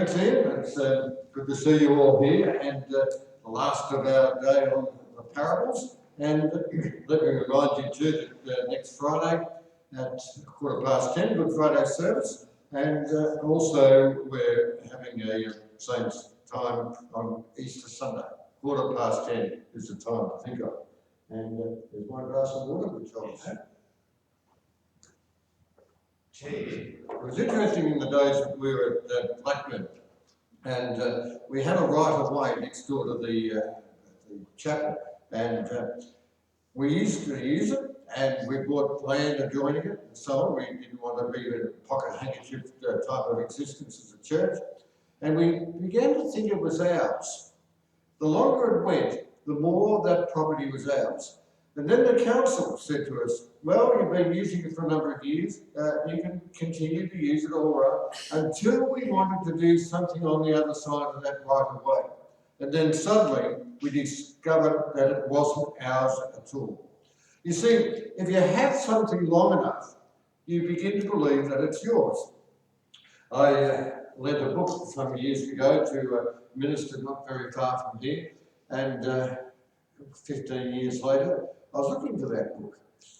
Thanks, Ian. It's good to see you all here, and the last of our day on the parables. And let me remind you too that next Friday at 10:15, Good Friday service, and also we're having a same time on Easter Sunday. 10:15 is the time to think of. And there's one glass of water which I'll have. It was interesting in the days that we were at Blackburn, and we had a right of way next door to the chapel, and we used to use it, and we bought land adjoining it and so on. We didn't want to be a pocket handkerchief type of existence as a church, and we began to think it was ours. The longer it went, the more that property was ours. And then the council said to us, well, you've been using it for a number of years, you can continue to use it all right, until we wanted to do something on the other side of that right of way. And then suddenly we discovered that it wasn't ours at all. You see, if you have something long enough, you begin to believe that it's yours. I lent a book some years ago to a minister not very far from here, and 15 years later, I was looking for that book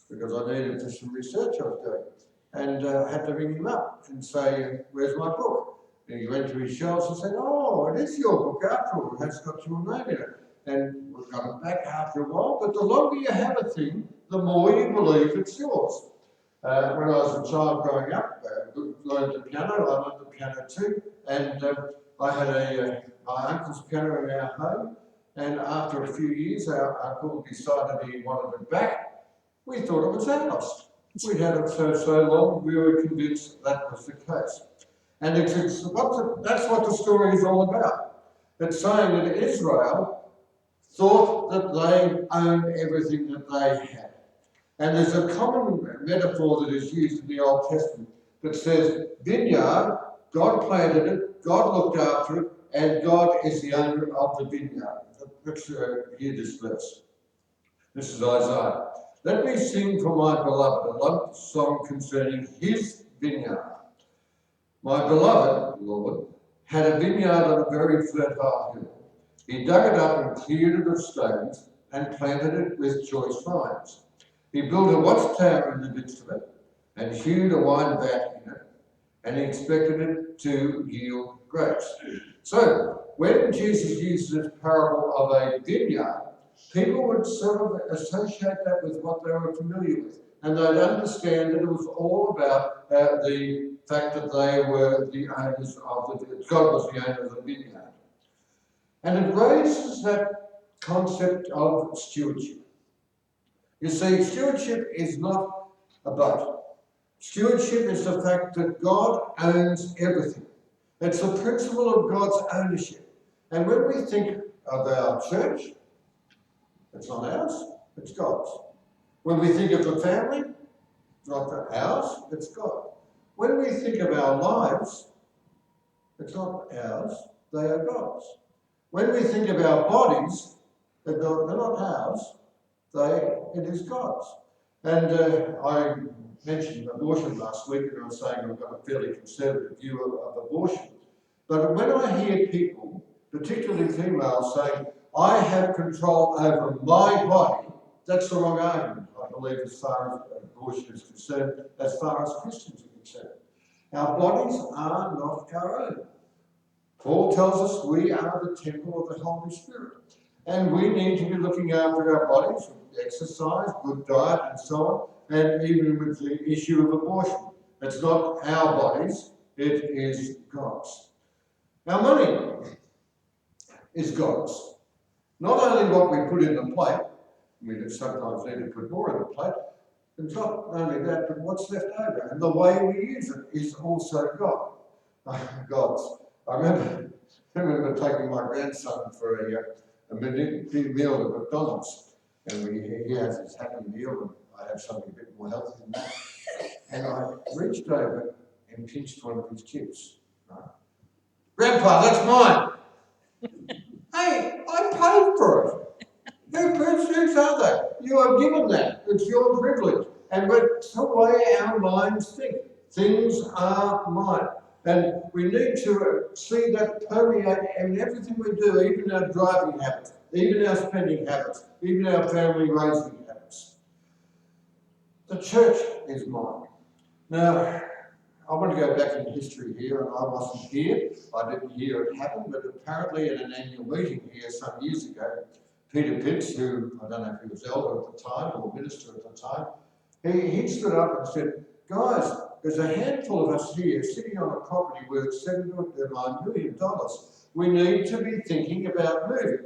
because I needed it for some research I was doing, and I had to ring him up and say, where's my book? And he went to his shelves and said, oh, it is your book after all, it has got your name in it. And we got it back after a while, but the longer you have a thing, the more you believe it's yours. When I was a child growing up, learned the piano, I learned the piano too, and I had my uncle's piano in our home. And after a few years, our uncle decided he wanted it back. We thought it was ours. We'd had it so long, we were convinced that was the case. And that's what the story is all about. It's saying that Israel thought that they owned everything that they had. And there's a common metaphor that is used in the Old Testament that says, vineyard, God planted it, God looked after it, and God is the owner of the vineyard. Let's hear this verse. This is Isaiah. Let me sing for my beloved a love song concerning his vineyard. My beloved, Lord, had a vineyard on a very fertile hill. He dug it up and cleared it of stones and planted it with choice vines. He built a watchtower in the midst of it and hewed a wine vat in it, and he expected it to yield grapes. So, when Jesus uses this parable of a vineyard, people would sort of associate that with what they were familiar with. And they'd understand that it was all about the fact that they were the owners of the, God was the owner of the vineyard. And it raises that concept of stewardship. You see, stewardship is not a boat. Stewardship is the fact that God owns everything. It's the principle of God's ownership. And when we think of our church, it's not ours, it's God's. When we think of the family, it's not ours, it's God. When we think of our lives, it's not ours, they are God's. When we think of our bodies, they're not ours, it is God's. And I mentioned abortion last week, and I was saying I've got a fairly conservative view of abortion. But when I hear people, particularly females, saying, I have control over my body, that's the wrong argument, I believe, as far as abortion is concerned, as far as Christians are concerned. Our bodies are not our own. Paul tells us we are the temple of the Holy Spirit. And we need to be looking after our bodies, exercise, good diet, and so on, and even with the issue of abortion. It's not our bodies, it is God's. Our money is God's. Not only what we put in the plate, we sometimes need to put more in the plate, and not only that, but what's left over. And the way we use it is also God's. I remember taking my grandson for a meal at McDonald's, and he has his Happy Meal, and I have something a bit more healthy than that. And I reached over and pinched one of his chips. Right? Grandpa, that's mine. Hey, I paid for it. Who pursues are they? You are given that. It's your privilege. And that's the way our minds think. Things are mine. And we need to see that permeate in everything we do, even our driving habits, even our spending habits, even our family raising habits. The church is mine. Now, I want to go back in history here, and I wasn't here. I didn't hear it happen, but apparently at an annual meeting here some years ago, Peter Pitts, who I don't know if he was elder at the time or minister at the time, he stood up and said, guys, there's a handful of us here sitting on a property worth $7.9 million. We need to be thinking about moving.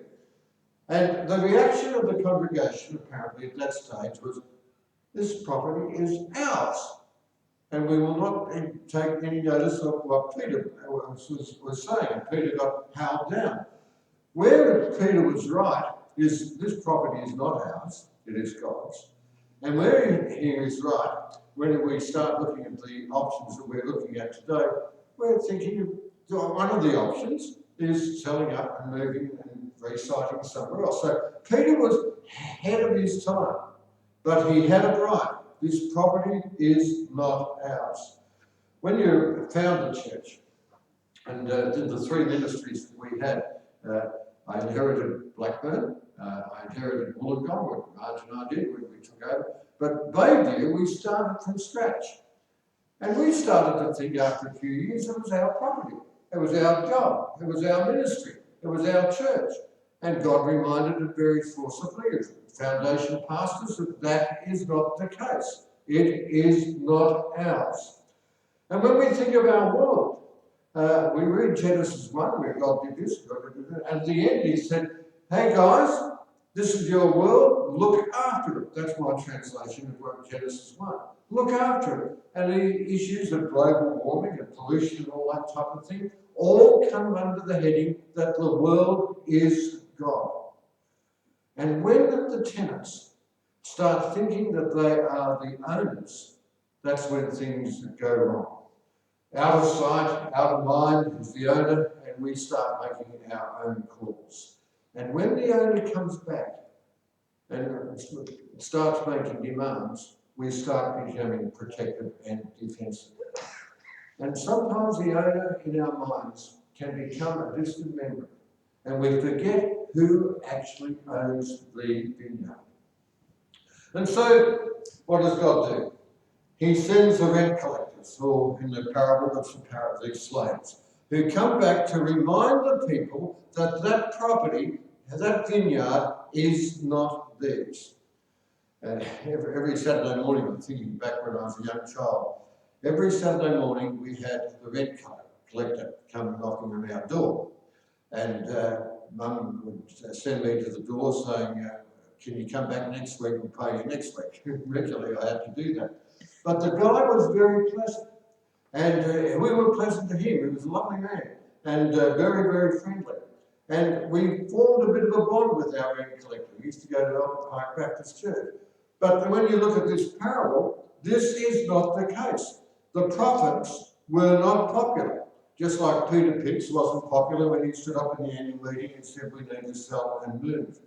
And the reaction of the congregation, apparently at that stage, was, this property is ours. And we will not take any notice of what Peter was saying. Peter got howled down. Where Peter was right is this property is not ours, it is God's. And where he is right, when we start looking at the options that we're looking at today, we're thinking one of the options is selling up and moving and resiting somewhere else. So Peter was ahead of his time, but he had it right. This property is not ours. When you found the church and did the three ministries that we had, I inherited Blackburn, I inherited Wollongong, what Marge and I did when we took over. But Bayview, we started from scratch. And we started to think after a few years it was our property, it was our job, it was our ministry, it was our church. And God reminded it very forcibly as foundation pastors that that is not the case. It is not ours. And when we think of our world, we read Genesis 1 where God did this, God did that. And at the end he said, hey guys, this is your world, look after it. That's my translation of Genesis 1. Look after it. And the issues of global warming and pollution and all that type of thing all come under the heading that the world is God. And when the tenants start thinking that they are the owners, that's when things go wrong. Out of sight, out of mind is the owner, and we start making our own calls. And when the owner comes back and starts making demands, we start becoming protective and defensive. And sometimes the owner in our minds can become a distant memory, and we forget who actually owns the vineyard. And so, what does God do? He sends the rent collectors, or in the parable of these slaves, who come back to remind the people that that property, that vineyard, is not theirs. Every Saturday morning, I'm thinking back when I was a young child, every Saturday morning we had the rent collector come knocking on our door. And Mum would send me to the door saying, can you come back next week, we'll pay you next week. Regularly I had to do that. But the guy was very pleasant. And we were pleasant to him. He was a lovely man and very, very friendly. And we formed a bit of a bond with our rent collector. We used to go to Albert Park Baptist Church. But when you look at this parable, this is not the case. The prophets were not popular. Just like Peter Pitts wasn't popular when he stood up in the annual meeting and said we need to sell and move.